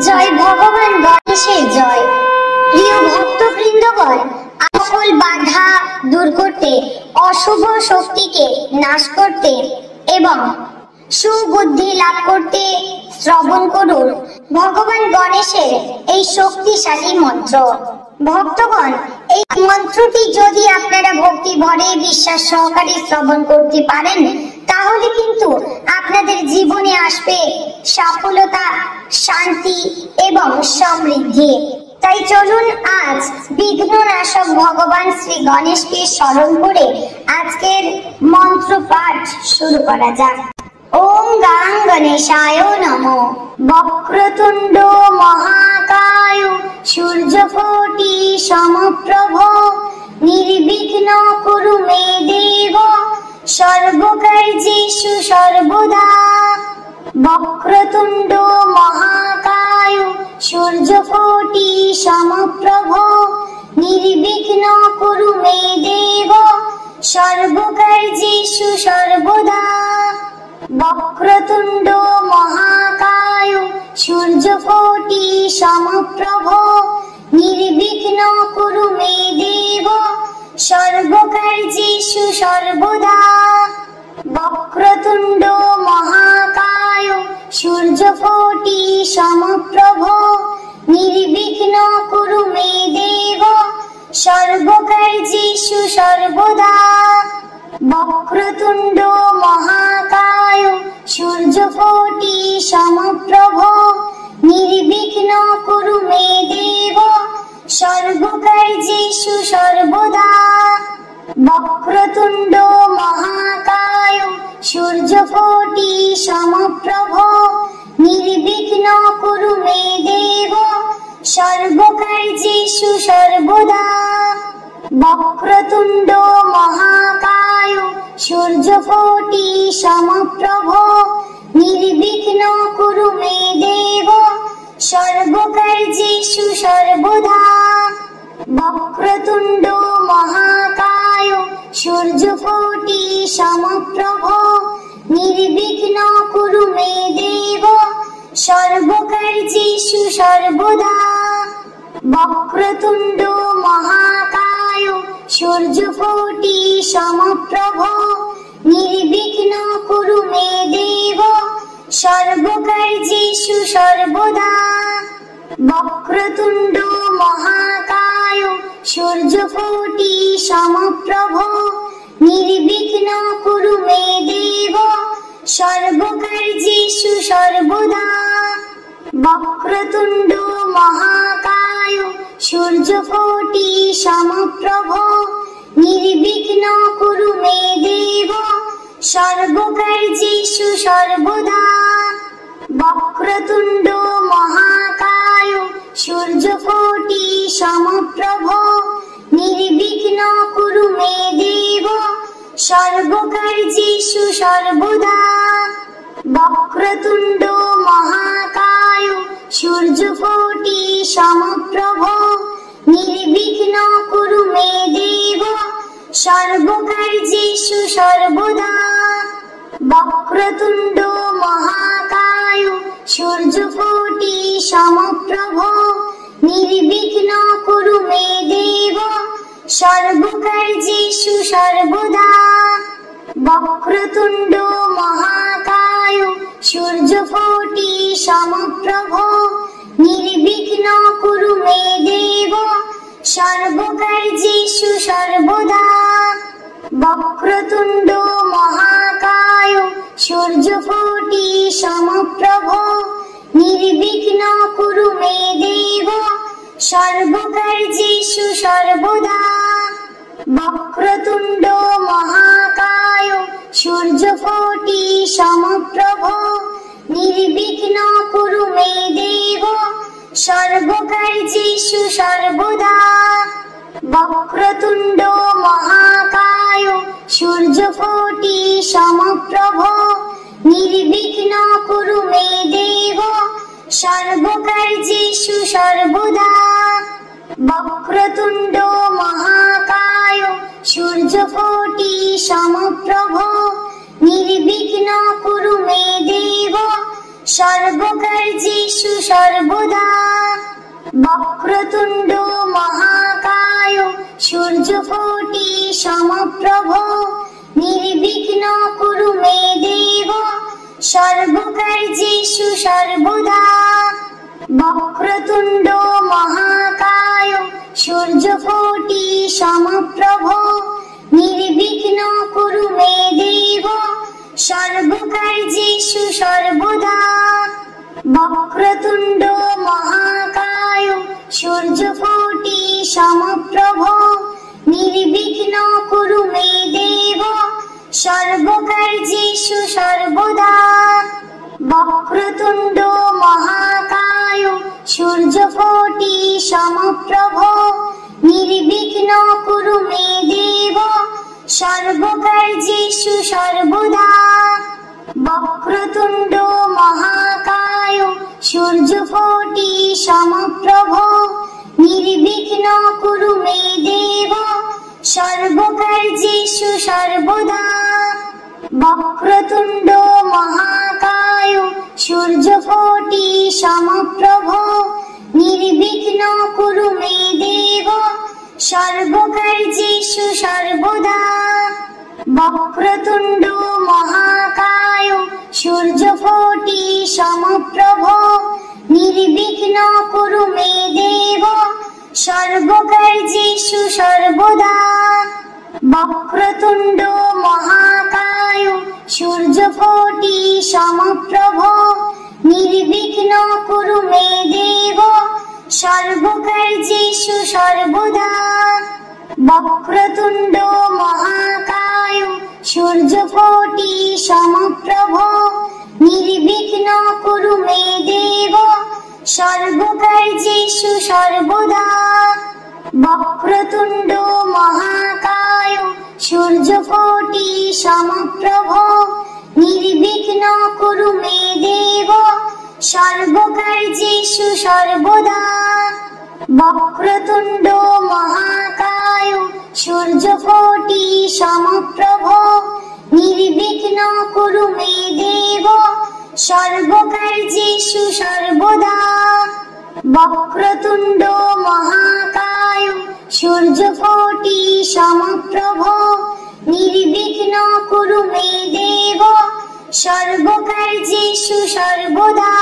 জয় ভগবান গণেশের জয়। প্রিয় ভক্তবৃন্দগণ, সকল বাধা দূর করতে, অশুভ শক্তিকে নাশ করতে এবং সুবুদ্ধি লাভ করতে শ্রবণ করুন ভগবান গণেশের এই শক্তিশালী মন্ত্র। ভক্তগণ, এই মন্ত্রটি যদি আপনারা ভক্তি ভরে বিশ্বাস সহকারে শ্রবণ করতে পারেন, তাহলে কিন্তু আপনাদের জীবনে আসবে সফলতা, শান্তি এবং সমৃদ্ধি। তাই চলুন আজ বিঘ্ননাশক ভগবান শ্রী গণেশকে স্মরণ করে আজকের মন্ত্র পাঠ শুরু করা যাক। ওম গাং গণেশায় নমো। বক্রতুণ্ড মহাকায় সূর্যকোটি সমপ্রভ নির্বিঘ্ন কুরু মে দেব সর্বকার্যেষু সর্বদা। বক্রতুণ্ড মহাকায় সূর্যকোটি সমপ্রভ নির্বিঘ্ন কুরু মে দেব সর্বকার্যেষু সর্বদা। বক্রতুণ্ড মহাকায় সূর্যকোটি সমপ্রভ নির্বিঘ্ন কুরু মে দেব সর্বকার্যেষু সর্বদা। বক্রতুণ্ড মহাকায় সূর্যকোটি সমপ্রভ নির্বিঘ্ন কুরু মে দেব সর্বকার্যেষু সর্বদা। বক্রতুণ্ড মহাকায় সূর্যকোটি সমপ্রভ নির্বিঘ্ন কুরু মে দেব সর্বকার্যেষু সর্বদা। বক্রতুণ্ড মহাকায় সূর্যকোটি সমপ্রভ নির্বিঘ্ন কুরু মে দেব সর্বকার্যেষু সর্বদা। বক্রতুণ্ড মহাকায় সূর্যকোটি সমপ্রভ নির্বিঘ্ন কুরু মে দেব সর্বকার্যেষু সর্বদা। বক্রতুণ্ড মহাকায় সূর্যকোটি সমপ্রভ নির্বিঘ্ন কুরু মে দেব সর্বকার্যেষু সর্বদা। বক্রতুণ্ড মহাকায় সূর্যকোটি সমপ্রভ নির্বিঘ্ন কুরু মে দেব সর্বকার্যেষু সর্বদা। বক্রতুণ্ড মহাকায় সূর্যকোটি সমপ্রভ নির্বিঘ্ন কুরু মে দেব সর্বকার্যেষু সর্বদা। বক্রতুণ্ড মহাকায় সূর্যকোটি সমপ্রভ নির্বিঘ্ন কুরু মে দেব সর্বকার্যেষু সর্বদা। বক্রতুণ্ড মহাকায় সূর্যকোটি সমপ্রভ নির্বিঘ্ন কুরু মে দেব সর্বকার্যেষু সর্বদা। বক্রতুণ্ড মহাকায় সূর্যকোটি সমপ্রভ নির্বিঘ্ন কুরু মে দেব সর্বকার্যেষু সর্বদা। বক্রতুণ্ড মহাকায় সূর্যকোটি সমপ্রভ নির্বিঘ্ন কুরু মে দেব সর্বকার্যেষু সর্বদা। বক্রতুণ্ড মহাকায় সূর্যকোটি সমপ্রভ নির্বিঘ্ন কুরু মে দেব সর্বকার্যেষু সর্বদা। বক্রতুণ্ড মহাকায় সূর্যকোটি সমপ্রভ নির্বিঘ্ন কুরু মে দেব সর্বকার্যেষু সর্বদা। বক্রতুণ্ড মহাকায় সূর্যকোটি সমপ্রভ নির্বিঘ্ন কুরু মে দেব সর্বকার্যেষু সর্বদা। বক্রতুণ্ড মহাকায় সূর্যকোটি সমপ্রভ নির্বিঘ্ন কুরু মে দেব সর্বকার্যেষু সর্বদা। বক্রতুণ্ড মহাকায় সূর্যকোটি সমপ্রভ নির্বিঘ্ন কুরু মে দেব সর্বকার্যেষু সর্বদা বক্রতুণ্ড মহাকায় সূর্যকোটি সমপ্রভ নির্বিঘ্ন কুরু মে দেব সর্বকার্যেষু সর্বদা বক্রতুণ্ড মহাকায় সূর্যকোটি সমপ্রভ নির্বিঘ্ন কুরু মে দেব সর্বকার্যেষু সর্বদা বক্রতুণ্ড মহাকায় সূর্যকোটি সমপ্রভ নির্বিঘ্ন কুরু মে দেব সর্বকার্যেষু সর্বদা বক্রতুণ্ড মহাকায় সূর্যকোটি সমপ্রভ নির্বিঘ্ন কুরু মে দেব সর্বকার্যেষু সর্বদা বক্রতুণ্ড মহাকায় সূর্যকোটি সমপ্রভ নির্বিঘ্ন কুরু মে দেব সর্বকার্যেষু সর্বদা বক্রতুণ্ড মহাকায় সূর্যকোটি সমপ্রভ নির্বিঘ্ন কুরু মে দেব সর্বকার্যেষু সর্বদা বক্রতুণ্ড মহাকায় সূর্যকোটি সমপ্রভ নির্বিঘ্ন কুরু মে দেব সর্বকার্যেষু সর্বদা বক্রতুণ্ড মহাকায় সূর্যকোটি সমপ্রভ নির্বিঘ্ন কুরু মে দেব সর্বকার্যেষু সর্বদা বক্রতুণ্ড মহাকায় সূর্যকোটি সমপ্রভ নির্বিঘ্ন কুরু মে দেব সর্বকার্যেষু সর্বদা বক্রতুণ্ড মহাকায় সূর্যকোটি সমপ্রভ নির্বিঘ্ন কুরু মে দেব সর্বকার্যেষু সর্বদা বক্রতুণ্ড মহাকায় সূর্যকোটি সমপ্রভ নির্বিঘ্ন কুরু মে দেব সর্বকার্যেষু সর্বদা বক্রতুণ্ড মহাকায় সূর্যকোটি সমপ্রভ নির্বিঘ্ন কুরু মে দেব সর্বকার্যেষু সর্বদা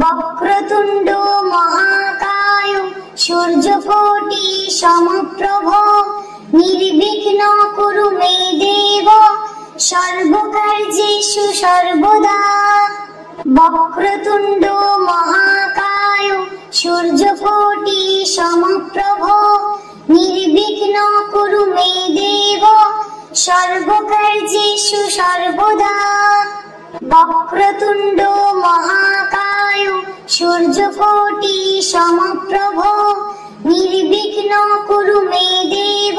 বক্রতুণ্ড মহাকায় সূর্যকোটি সমপ্রভ নির্বিঘ্ন কুরু মে দেব সর্বকার্যেষু সর্বদা বক্রতুণ্ড মহাকায় সূর্যকোটি সমপ্রভ নির্বিঘ্ন কুরু মে দেব সর্বকার্যেষু সর্বদা বক্রতুণ্ড মহাকায় সূর্যকোটি সমপ্রভ নির্বিঘ্ন কুরু মে দেব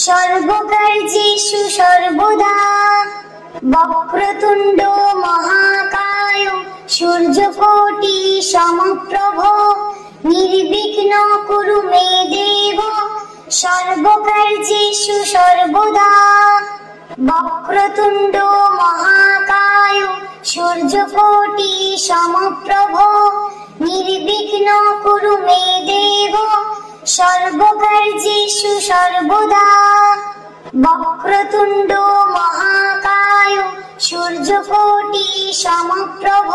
সর্বকার্যেষু সর্বদা বক্রতুণ্ড মহাকায় সূর্যকোটি সমপ্রভ নির্বিঘ্ন কুরু মে দেব সর্বকার্যেষু সর্বদা বক্রতুণ্ড মহাকায় সূর্যকোটি সমপ্রভ নির্বিঘ্ন কুরু মে দেব সর্বকার্যেষু সর্বদা বক্রতুণ্ড মহাকায় সূর্যকোটি সমপ্রভ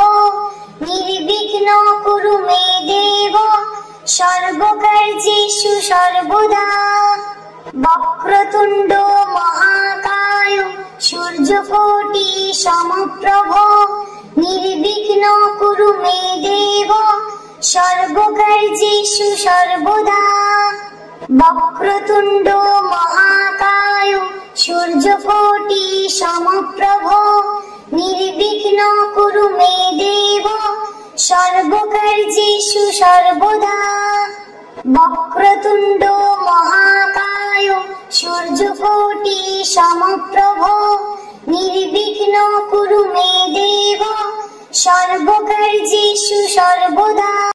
নির্বিঘ্ন কুরু মে দেব সর্বকার্যেষু সর্বদা বক্রতুণ্ড মহাকায় সূর্যকোটি সমপ্রভ নির্বিঘ্ন কুরু মে দেব সর্বকার্যেষু সর্বদা বক্রতুণ্ড মহাকায় সূর্যকোটি সমপ্রভ নির্বিঘ্ন কুরু মে দেব সর্বকার্যেষু সর্বদা বক্রতুণ্ড মহাকায় সূর্যকোটি সমপ্রভ নির্বিঘ্ন কুরু মে দেব সর্বকার্যেষু সর্বদা।